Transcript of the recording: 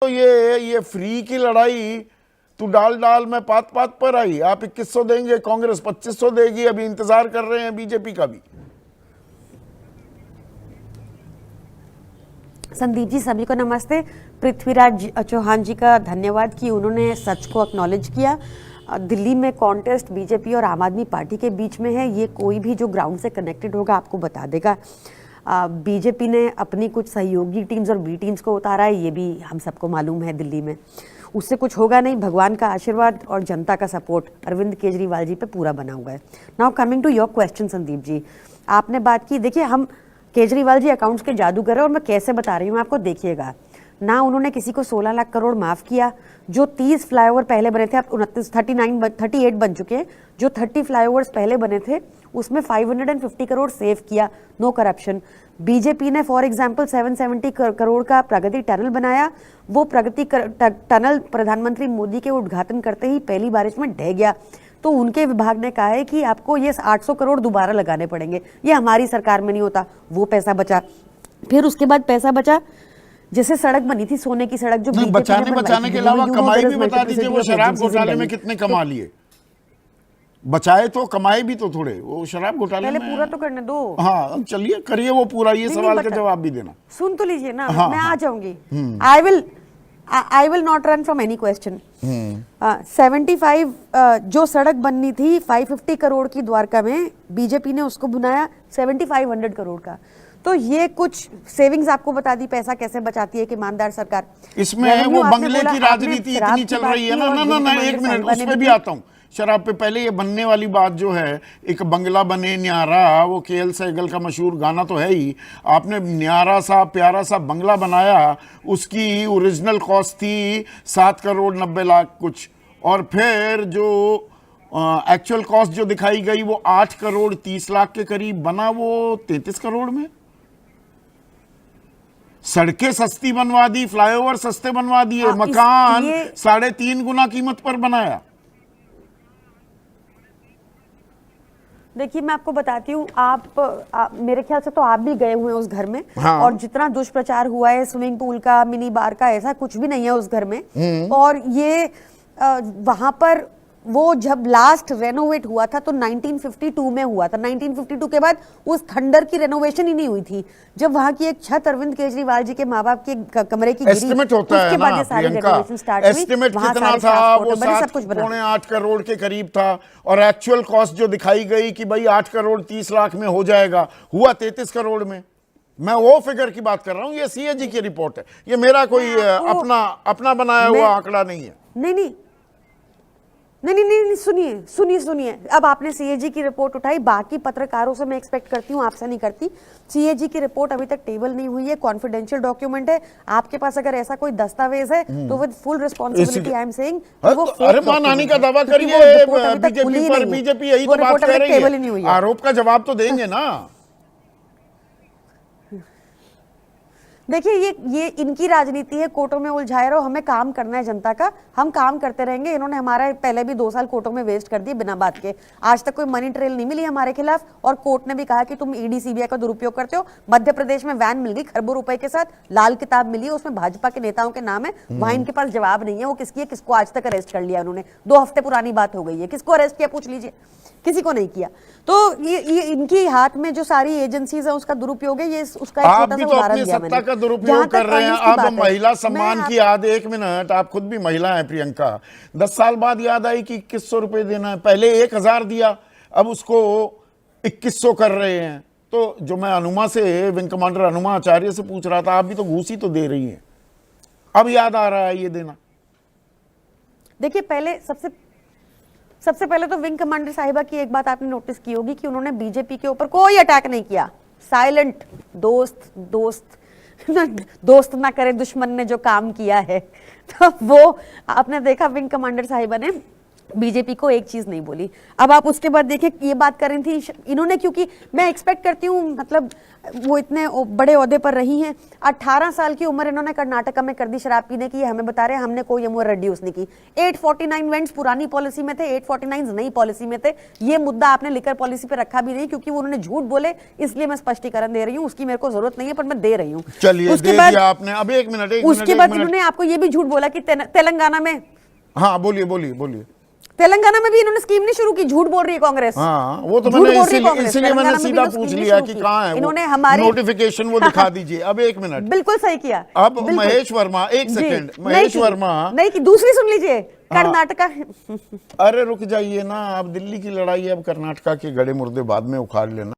तो ये फ्री की लड़ाई, तू डाल डाल में पात पात पर आई। आप 2100 देंगे, कांग्रेस 2500 देगी। अभी इंतजार कर रहे हैं बीजेपी का भी। संदीप जी, सभी को नमस्ते। पृथ्वीराज चौहान जी का धन्यवाद कि उन्होंने सच को एक्नॉलेज किया। दिल्ली में कॉन्टेस्ट बीजेपी और आम आदमी पार्टी के बीच में है। ये कोई भी जो ग्राउंड से कनेक्टेड होगा आपको बता देगा। बीजेपी ने अपनी कुछ सहयोगी टीम्स और बी टीम्स को उतारा है, ये भी हम सबको मालूम है। दिल्ली में उससे कुछ होगा नहीं। भगवान का आशीर्वाद और जनता का सपोर्ट अरविंद केजरीवाल जी पे पूरा बना हुआ है। Now coming to your question Sandeep ji, आपने बात की, देखिए हम केजरीवाल जी अकाउंट्स के जादूगर है और मैं कैसे बता रही हूँ आपको, देखिएगा ना। उन्होंने किसी को 16 लाख करोड़ माफ किया। जो 30 फ्लाईओवर पहले बने थे, अब 38 बन चुके हैं। जो 30 फ्लाईओवर्स पहले बने थे उसमें 550 करोड़ सेव किया, नो करप्शन। बीजेपी ने फॉर एग्जांपल 770 करोड़ का प्रगति टनल बनाया। वो प्रगति टनल प्रधानमंत्री मोदी के उद्घाटन करते ही पहली बारिश में ढह गया। तो उनके विभाग ने कहा है कि आपको ये 800 करोड़ दोबारा लगाने पड़ेंगे। ये हमारी सरकार में नहीं होता। वो पैसा बचा। फिर उसके बाद पैसा बचा, जैसे सड़क बनी थी, सोने की सड़क जो बचाने के अलावा कमाई भी बता दीजिए। वो शराब घोटाले में कितने कमा लिए? बचाए तो कमाए भी तो थोड़े। वो शराब घोटाले पहले में पूरा तो करने दो। हाँ चलिए करिए वो पूरा। ये सवाल का जवाब भी देना। सुन तो लीजिए ना। हाँ, मैं हाँ, आ जाऊंगी। I will not run from any question. 75 जो सड़क बननी थी 550 करोड़ की द्वारका में, बीजेपी ने उसको बनाया 7500 करोड़ का। तो ये कुछ सेविंग्स आपको बता दी, पैसा कैसे बचाती है कि ईमानदार सरकार। इसमें वो बंगले की राजनीति इतनी चल रही है ना। एक मिनट, उस पे भी आता हूँ। शराब पे पहले ये बनने वाली बात जो है, एक बंगला बने न्यारा, वो केएल सहगल का मशहूर गाना तो है ही। आपने न्यारा सा प्यारा सा बंगला बनाया, उसकी ओरिजिनल कॉस्ट थी 7 करोड़ 90 लाख कुछ, और फिर जो एक्चुअल कॉस्ट जो दिखाई गई वो 8 करोड़ 30 लाख के करीब बना, वो 33 करोड़ में। सड़कें सस्ती बनवा दी, फ्लाईओवर सस्ते बनवा दिए, मकान 3.5 गुना कीमत पर बनाया। देखिए मैं आपको बताती हूँ, आप मेरे ख्याल से तो आप भी गए हुए हैं उस घर में। हाँ। और जितना दुष्प्रचार हुआ है स्विमिंग पूल का, मिनी बार का, ऐसा कुछ भी नहीं है उस घर में। और ये वहां पर वो जब लास्ट रेनोवेट हुआ था तो 1952 में हुआ था। 1952 के बाद उस खंडर की रेनोवेशन ही नहीं हुई थी। जब वहां की एक छत अरविंद केजरीवाल जी के माँ बाप के कमरे की एस्टिमेट होता है ना प्रियंका, एस्टिमेट कितना था? वो 7.8 करोड़ के करीब था। और एक्चुअल कॉस्ट जो दिखाई गई कि भाई 8 करोड़ 30 लाख में हो जाएगा, हुआ 33 करोड़ में। मैं वो फिगर की बात कर रहा हूँ। ये सीएजी की रिपोर्ट है, ये मेरा कोई अपना बनाया हुआ आंकड़ा नहीं है। नहीं, सुनिए। अब आपने सीएजी की रिपोर्ट उठाई, बाकी पत्रकारों से मैं एक्सपेक्ट करती हूँ, आपसे नहीं करती। सीएजी की रिपोर्ट अभी तक टेबल नहीं हुई है, कॉन्फिडेंशियल डॉक्यूमेंट है। आपके पास अगर ऐसा कोई दस्तावेज है तो with full responsibility I am saying वो अरे मानहानि का दावा करिए बीजेपी पर। बीजेपी यही तो बात कर रही है, आरोप का जवाब तो देंगे ना। देखिए ये इनकी राजनीति है, कोर्टों में उलझाए रहो। हमें काम करना है जनता का, हम काम करते रहेंगे। इन्होंने हमारा पहले भी 2 साल कोर्टों में वेस्ट कर दिए बिना बात के। आज तक कोई मनी ट्रेल नहीं मिली हमारे खिलाफ, और कोर्ट ने भी कहा कि तुम ईडी सीबीआई का दुरुपयोग करते हो। मध्य प्रदेश में वैन मिल गई खरबों रुपए के साथ, लाल किताब मिली है, उसमें भाजपा के नेताओं के नाम है। वहां इनके पास जवाब नहीं है वो किसकी है, किसको आज तक अरेस्ट कर लिया उन्होंने। 2 हफ्ते पुरानी बात हो गई है, किसको अरेस्ट किया पूछ लीजिए, किसी को नहीं किया। तो ये इनकी हाथ में जो सारी एजेंसीज है उसका दुरुपयोग है। ये उसका एक छोटा सा उदाहरण दिया मैंने। का दुरुपयोग कर रहे हैं आप। महिला सम्मान की याद, 1 मिनट, आप खुद भी महिला हैं प्रियंका। 10 साल बाद याद आई कि 2100 रुपए देना है। पहले 1000 दिया, अब उसको 2100 कर रहे हैं। तो जो मैं अनुमा से, विंग कमांडर अनुमा आचार्य से पूछ रहा था, आप भी तो घूस ही तो दे रही हैं, अब याद आ रहा है ये देना। देखिए पहले सबसे पहले तो विंग कमांडर साहिबा की एक बात आपने नोटिस की होगी कि उन्होंने बीजेपी के ऊपर कोई अटैक नहीं किया। साइलेंट, दोस्त ना करे दुश्मन ने जो काम किया है। तो वो आपने देखा विंग कमांडर साहिबा ने बीजेपी को एक चीज नहीं बोली। अब आप उसके बाद देखें, ये बात कर रही थी इन्होंने, क्योंकि मैं एक्सपेक्ट करती हूँ, मतलब वो इतने बड़े ओहदे पर रही हैं, 18 साल की उम्र इन्होंने कर्नाटका में कर दी शराब पीने की। हमें बता रहे हैं हमने कोई उम्र रिड्यूस नहीं की। 849 वेंट्स पुरानी पॉलिसी में थे, 849 नई पॉलिसी में थे। ये मुद्दा आपने लिकर पॉलिसी पे रखा भी नहीं, क्योंकि वो उन्होंने झूठ बोले, इसलिए मैं स्पष्टीकरण दे रही हूँ। उसकी मेरे को जरूरत नहीं है, पर मैं दे रही हूँ। चलिए, उसके दे बाद दिया आपने। अब एक मिनट उसके बाद इन्होंने आपको ये भी झूठ बोला कि तेलंगाना में, हाँ बोलिए बोलिए बोलिए। तेलंगाना में भी इन्होंने स्कीम नहीं शुरू की। झूठ बोल रही है कांग्रेस। हाँ, वो तो झूठ मैंने बोल रही है कांग्रेस। इसीलिए मैंने तेलंगाना में भी सीधा इन्होंने पूछ स्कीम नहीं लिया शुरू कि की। कहाँ है इन्होंने वो हमारी नोटिफिकेशन, वो दिखा दीजिए। अब एक मिनट, बिल्कुल सही किया। अब बिल्कुल। महेश वर्मा, एक जी, सेकंड, नहीं महेश की, वर्मा, नहीं की, दूसरी सुन लीजिए, कर्नाटका। अरे रुक जाइए ना, अब दिल्ली की लड़ाई है, अब कर्नाटका के गड़े मुर्दे बाद में उखाड़ लेना।